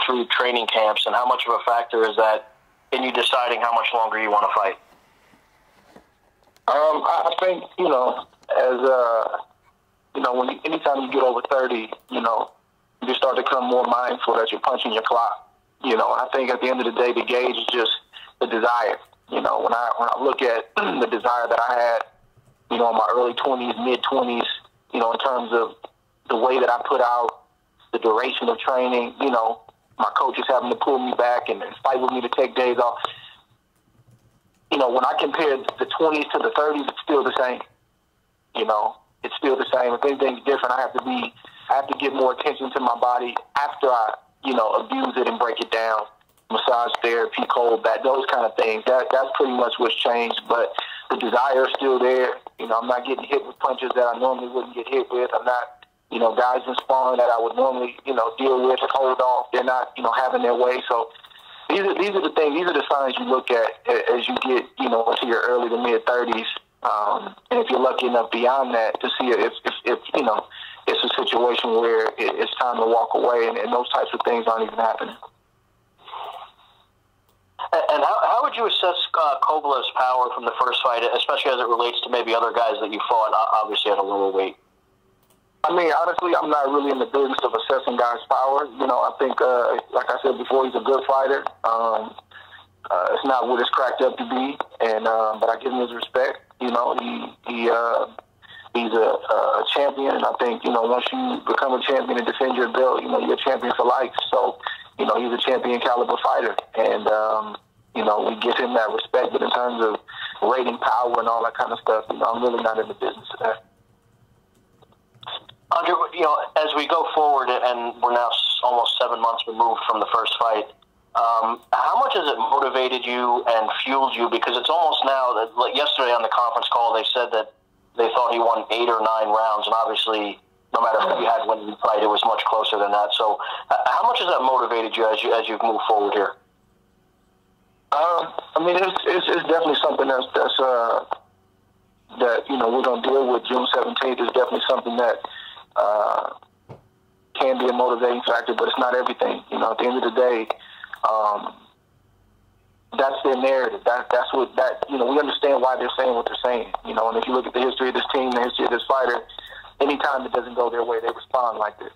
through training camps, and how much of a factor is that in you deciding how much longer you want to fight? I think, anytime you get over 30, you start to become more mindful that you're punching your clock. I think at the end of the day, the gauge is just the desire. When I look at the desire that I had, in my early 20s, mid-20s, in terms of the way that I put out, the duration of training, my coaches having to pull me back and fight with me to take days off. When I compare the 20s to the 30s, it's still the same. It's still the same. If anything's different, I have to give more attention to my body after I, abuse it and break it down. Massage therapy, cold bath, those kind of things. That's pretty much what's changed. But the desire is still there. I'm not getting hit with punches that I normally wouldn't get hit with. I'm not, guys in sparring that I would normally, deal with and hold off. They're not, having their way. So these are the things. These are the signs you look at as you get, into your early to mid 30s. And if you're lucky enough beyond that to see if it's a situation where it's time to walk away, and those types of things aren't even happening. And how would you assess Kovalev's power from the first fight, especially as it relates to maybe other guys that you fought, obviously at a lower weight? I mean, honestly, I'm not really in the business of assessing guys' power. I think, like I said before, he's a good fighter. It's not what it's cracked up to be, and but I give him his respect. He's a champion, and I think, once you become a champion and defend your belt, you're a champion for life. So, he's a champion caliber fighter, and, we give him that respect. But in terms of rating power and all that kind of stuff, I'm really not in the business of that. Andre, as we go forward, and we're now almost 7 months removed from the first fight, how much has it motivated you and fueled you? Because it's almost now that, like yesterday on the conference call, they said that they thought he won 8 or 9 rounds, and obviously, no matter who you had when you fight, it was much closer than that. So, how much has that motivated you as you've moved forward here? I mean, it's definitely something that we're gonna deal with. June 17th is definitely something that can be a motivating factor, but it's not everything. At the end of the day, that's their narrative. That's what we understand why they're saying what they're saying. And if you look at the history of this team, the history of this fighter, anytime it doesn't go their way, they respond like this.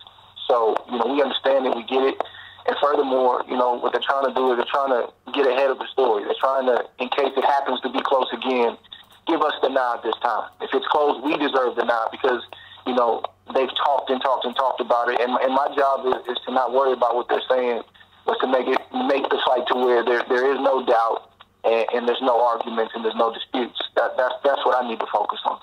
So, we understand it, we get it. And furthermore, what they're trying to do is they're trying to get ahead of the story. They're trying to, in case it happens to be close again, give us the nod this time. If it's close, we deserve the nod because, they've talked and talked and talked about it. And my job is to not worry about what they're saying, but to make the fight to where there is no doubt and there's no arguments and there's no disputes. That's what I need to focus on.